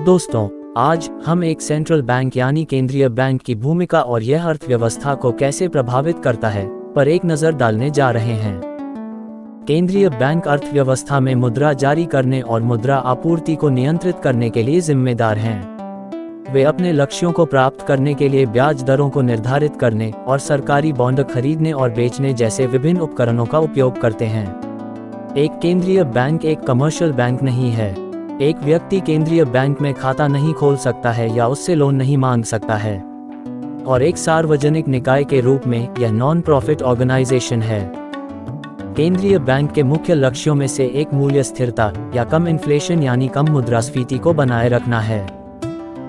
दोस्तों, आज हम एक सेंट्रल बैंक यानी केंद्रीय बैंक की भूमिका और यह अर्थव्यवस्था को कैसे प्रभावित करता है पर एक नज़र डालने जा रहे हैं। केंद्रीय बैंक अर्थव्यवस्था में मुद्रा जारी करने और मुद्रा आपूर्ति को नियंत्रित करने के लिए जिम्मेदार हैं। वे अपने लक्ष्यों को प्राप्त करने के लिए ब्याज दरों को निर्धारित करने और सरकारी बॉन्ड खरीदने और बेचने जैसे विभिन्न उपकरणों का उपयोग करते हैं। एक केंद्रीय बैंक एक कमर्शियल बैंक नहीं है। एक व्यक्ति केंद्रीय बैंक में खाता नहीं खोल सकता है या उससे लोन नहीं मांग सकता है, और एक सार्वजनिक निकाय के रूप में यह नॉन प्रॉफिट ऑर्गेनाइजेशन है। केंद्रीय बैंक के मुख्य लक्ष्यों में से एक मूल्य स्थिरता या कम इन्फ्लेशन यानी कम मुद्रास्फीति को बनाए रखना है।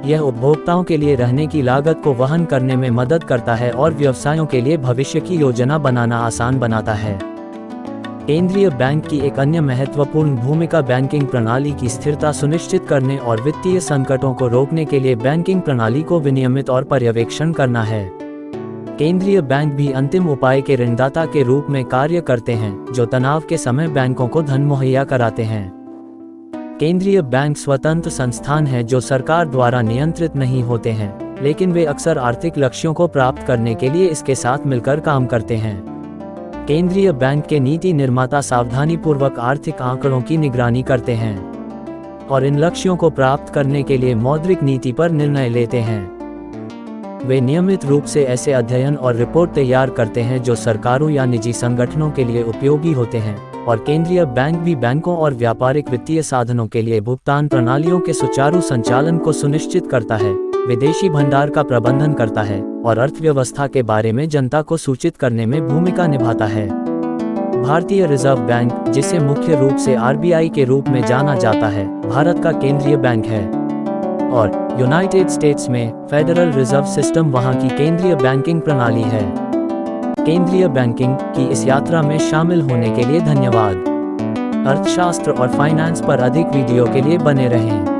यह उपभोक्ताओं के लिए रहने की लागत को वहन करने में मदद करता है और व्यवसायों के लिए भविष्य की योजना बनाना आसान बनाता है। केंद्रीय बैंक की एक अन्य महत्वपूर्ण भूमिका बैंकिंग प्रणाली की स्थिरता सुनिश्चित करने और वित्तीय संकटों को रोकने के लिए बैंकिंग प्रणाली को विनियमित और पर्यवेक्षण करना है। केंद्रीय बैंक भी अंतिम उपाय के ऋणदाता के रूप में कार्य करते हैं, जो तनाव के समय बैंकों को धन मुहैया कराते हैं। केंद्रीय बैंक स्वतंत्र संस्थान हैं जो सरकार द्वारा नियंत्रित नहीं होते हैं, लेकिन वे अक्सर आर्थिक लक्ष्यों को प्राप्त करने के लिए इसके साथ मिलकर काम करते हैं। केंद्रीय बैंक के नीति निर्माता सावधानीपूर्वक आर्थिक आंकड़ों की निगरानी करते हैं और इन लक्ष्यों को प्राप्त करने के लिए मौद्रिक नीति पर निर्णय लेते हैं। वे नियमित रूप से ऐसे अध्ययन और रिपोर्ट तैयार करते हैं जो सरकारों या निजी संगठनों के लिए उपयोगी होते हैं, और केंद्रीय बैंक भी बैंकों और व्यापारिक वित्तीय साधनों के लिए भुगतान प्रणालियों के सुचारू संचालन को सुनिश्चित करता है, विदेशी भंडार का प्रबंधन करता है और अर्थव्यवस्था के बारे में जनता को सूचित करने में भूमिका निभाता है। भारतीय रिजर्व बैंक, जिसे मुख्य रूप से आरबीआई के रूप में जाना जाता है, भारत का केंद्रीय बैंक है, और यूनाइटेड स्टेट्स में फेडरल रिजर्व सिस्टम वहां की केंद्रीय बैंकिंग प्रणाली है। केंद्रीय बैंकिंग की इस यात्रा में शामिल होने के लिए धन्यवाद। अर्थशास्त्र और फाइनेंस पर अधिक वीडियो के लिए बने रहें।